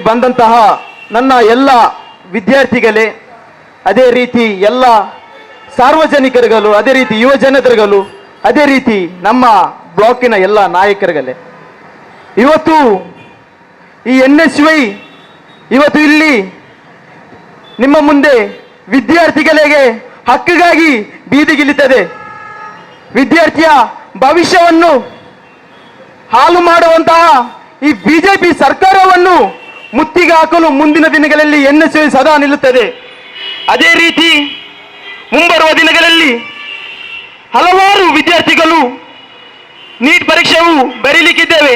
ಬಂದಂತಹ ನನ್ನ ಎಲ್ಲ ವಿದ್ಯಾರ್ಥಿಗಳೇ, ಅದೇ ರೀತಿ ಎಲ್ಲ ಸಾರ್ವಜನಿಕರುಗಳು, ಅದೇ ರೀತಿ ಯುವ ಜನರುಗಳು, ಅದೇ ರೀತಿ ನಮ್ಮ ಬ್ಲಾಕಿನ ಎಲ್ಲ ನಾಯಕರುಗಳೇ, ಇವತ್ತು ಈ NSY ಇವತ್ತು ಇಲ್ಲಿ ನಿಮ್ಮ ಮುಂದೆ ವಿದ್ಯಾರ್ಥಿಗಳಿಗೆ ಹಕ್ಕಿಗಾಗಿ ಬೀದಿಗಿಳಿತದೆ. ವಿದ್ಯಾರ್ಥಿಯ ಭವಿಷ್ಯವನ್ನು ಹಾಳು ಮಾಡುವಂತಹ ಈ ಬಿಜೆಪಿ ಸರ್ಕಾರವನ್ನು ಮುತ್ತಿಗೆ ಹಾಕಲು ಮುಂದಿನ ದಿನಗಳಲ್ಲಿ NSY ಸದಾ ನಿಲ್ಲುತ್ತದೆ. ಅದೇ ರೀತಿ ಮುಂಬರುವ ದಿನಗಳಲ್ಲಿ ಹಲವಾರು ವಿದ್ಯಾರ್ಥಿಗಳು ನೀಟ್ ಪರೀಕ್ಷೆಯು ಬರೀಲಿಕ್ಕಿದ್ದೇವೆ.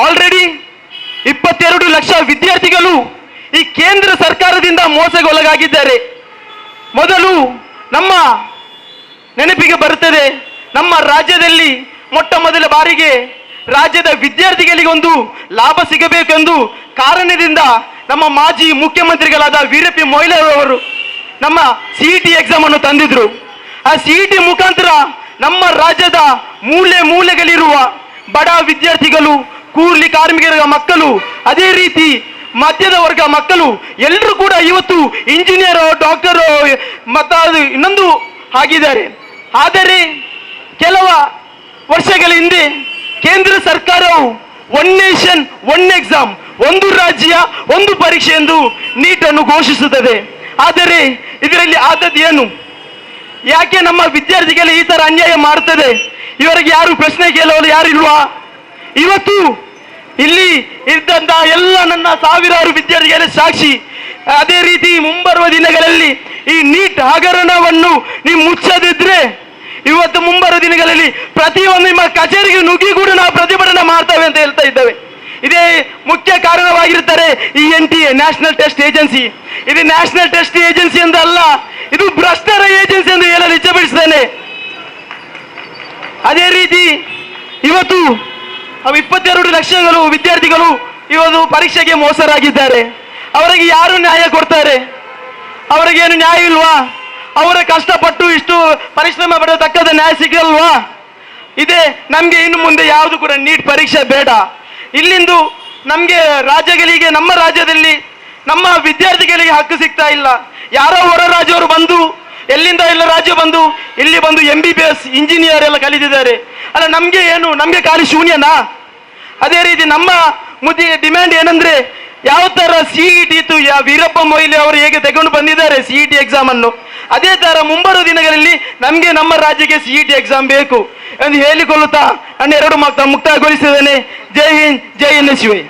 ಆಲ್ರೆಡಿ 22 ಲಕ್ಷ ವಿದ್ಯಾರ್ಥಿಗಳು ಈ ಕೇಂದ್ರ ಸರ್ಕಾರದಿಂದ ಮೋಸಗೊಳಗಾಗಿದ್ದಾರೆ. ಮೊದಲು ನಮ್ಮ ನೆನಪಿಗೆ ಬರುತ್ತದೆ, ನಮ್ಮ ರಾಜ್ಯದಲ್ಲಿ ಮೊಟ್ಟ ಮೊದಲ ಬಾರಿಗೆ ರಾಜ್ಯದ ವಿದ್ಯಾರ್ಥಿಗಳಿಗೆ ಒಂದು ಲಾಭ ಸಿಗಬೇಕೆಂದು ಕಾರಣದಿಂದ ನಮ್ಮ ಮಾಜಿ ಮುಖ್ಯಮಂತ್ರಿಗಳಾದ ವೀರಪ್ಪ ಮೊಯ್ಲಿ ಅವರು ನಮ್ಮ CET ಎಕ್ಸಾಮ್ ಅನ್ನು ತಂದಿದ್ರು. ಆ CET ಮುಖಾಂತರ ನಮ್ಮ ರಾಜ್ಯದ ಮೂಲೆ ಮೂಲೆಗಳಿರುವ ಬಡ ವಿದ್ಯಾರ್ಥಿಗಳು, ಕೂಲಿ ಕಾರ್ಮಿಕರ ಮಕ್ಕಳು, ಅದೇ ರೀತಿ ಮಧ್ಯದ ವರ್ಗ ಮಕ್ಕಳು ಎಲ್ಲರೂ ಕೂಡ ಇವತ್ತು ಇಂಜಿನಿಯರ್, ಡಾಕ್ಟರ್ ಮತ್ತು ಇನ್ನೊಂದು ಆಗಿದ್ದಾರೆ. ಆದರೆ ಕೆಲವ ವರ್ಷಗಳ ಹಿಂದೆ ಕೇಂದ್ರ ಸರ್ಕಾರವು ಒನ್ ನೇಷನ್ ಒನ್ ಎಕ್ಸಾಮ್, ಒಂದು ರಾಜ್ಯ ಒಂದು ಪರೀಕ್ಷೆ ಎಂದು ನೀಟನ್ನು ಘೋಷಿಸುತ್ತದೆ. ಆದರೆ ಇದರಲ್ಲಿ ಆದದ್ದು ಏನು? ಯಾಕೆ ನಮ್ಮ ವಿದ್ಯಾರ್ಥಿಗಳಿಗೆ ಈ ತರ ಅನ್ಯಾಯ ಮಾಡ್ತದೆ? ಇವರಿಗೆ ಯಾರು ಪ್ರಶ್ನೆ ಕೇಳೋರು ಯಾರಿಲ್ವಾ? ಇವತ್ತು ಇಲ್ಲಿ ಇದ್ದಂತ ಎಲ್ಲ ನನ್ನ ಸಾವಿರಾರು ವಿದ್ಯಾರ್ಥಿಗಳ ಸಾಕ್ಷಿ. ಅದೇ ರೀತಿ ಮುಂಬರುವ ದಿನಗಳಲ್ಲಿ ಈ ನೀಟ್ ಹಗರಣವನ್ನು ನೀವು ಮುಚ್ಚದಿದ್ರೆ ಇವತ್ತು ಮುಂಬರುವ ದಿನಗಳಲ್ಲಿ ಪ್ರತಿಯೊಂದು ನಿಮ್ಮ ಕಚೇರಿಗೆ ನುಗ್ಗಿ ಕೂಡ ನಾವು ಪ್ರತಿಭಟನೆ ಮಾಡ್ತೇವೆ ಅಂತ ಹೇಳ್ತಾ ಇದ್ದೇವೆ. ಇದೇ ಮುಖ್ಯ ಕಾರಣವಾಗಿರ್ತಾರೆ ಈ NTA, ನ್ಯಾಷನಲ್ ಟೆಸ್ಟ್ ಏಜೆನ್ಸಿ. ಇದು ನ್ಯಾಷನಲ್ ಟೆಸ್ಟ್ ಏಜೆನ್ಸಿ ಎಂದು ಅಲ್ಲ, ಇದು ಭ್ರಷ್ಟರ ಏಜೆನ್ಸಿ ಎಂದು ಹೇಳಲು ಇಚ್ಛೆಪಡಿಸ್ತೇನೆ. ಅದೇ ರೀತಿ ಇವತ್ತು 22 ಲಕ್ಷಗಳು ವಿದ್ಯಾರ್ಥಿಗಳು ಇವತ್ತು ಪರೀಕ್ಷೆಗೆ ಮೋಸರಾಗಿದ್ದಾರೆ. ಅವರಿಗೆ ಯಾರು ನ್ಯಾಯ ಕೊಡ್ತಾರೆ? ಅವರಿಗೇನು ನ್ಯಾಯ ಇಲ್ವಾ? ಅವರ ಕಷ್ಟಪಟ್ಟು ಇಷ್ಟು ಪರಿಶ್ರಮ ಪಡೆಯತಕ್ಕದ ನ್ಯಾಯ ಸಿಗಲ್ವಾ? ಇದೇ ನಮ್ಗೆ ಇನ್ನು ಮುಂದೆ ಯಾವುದು ಕೂಡ ನೀಟ್ ಪರೀಕ್ಷೆ ಬೇಡ. ಇಲ್ಲಿಂದು ನಮ್ಗೆ ರಾಜ್ಯಗಳಿಗೆ, ನಮ್ಮ ರಾಜ್ಯದಲ್ಲಿ ನಮ್ಮ ವಿದ್ಯಾರ್ಥಿಗಳಿಗೆ ಹಕ್ಕು ಸಿಗ್ತಾ ಇಲ್ಲ. ಯಾರೋ ಹೊರ ರಾಜ್ಯವರು ಬಂದು, ಎಲ್ಲಿಂದ ಎಲ್ಲ ರಾಜ್ಯ ಬಂದು ಇಲ್ಲಿ ಬಂದು MBBS ಇಂಜಿನಿಯರ್ ಎಲ್ಲ ಕಲಿತಿದ್ದಾರೆ. ಅಲ್ಲ, ನಮ್ಗೆ ಏನು? ನಮ್ಗೆ ಖಾಲಿ ಶೂನ್ಯನಾ? ಅದೇ ರೀತಿ ನಮ್ಮ ಡಿಮ್ಯಾಂಡ್ ಏನಂದ್ರೆ, ಯಾವ ತರ CET ಇತ್ತು, ವೀರಪ್ಪ ಮೊಯ್ಲಿ ಅವರು ಹೇಗೆ ತಗೊಂಡು ಬಂದಿದ್ದಾರೆ CET ಎಕ್ಸಾಮ್ ಅನ್ನು, ಅದೇ ತರ ಮುಂಬರುವ ದಿನಗಳಲ್ಲಿ ನಮ್ಗೆ ನಮ್ಮ ರಾಜ್ಯಕ್ಕೆ CET ಎಕ್ಸಾಮ್ ಬೇಕು ಎಂದು ಹೇಳಿಕೊಳ್ಳುತ್ತಾ ನನ್ನ 2 ಮಾತನ್ನು ಮುಕ್ತಾಯಗೊಳಿಸಿದ್ದೇನೆ. ಜೈ ಹಿಂದ್, ಜೈ NSY.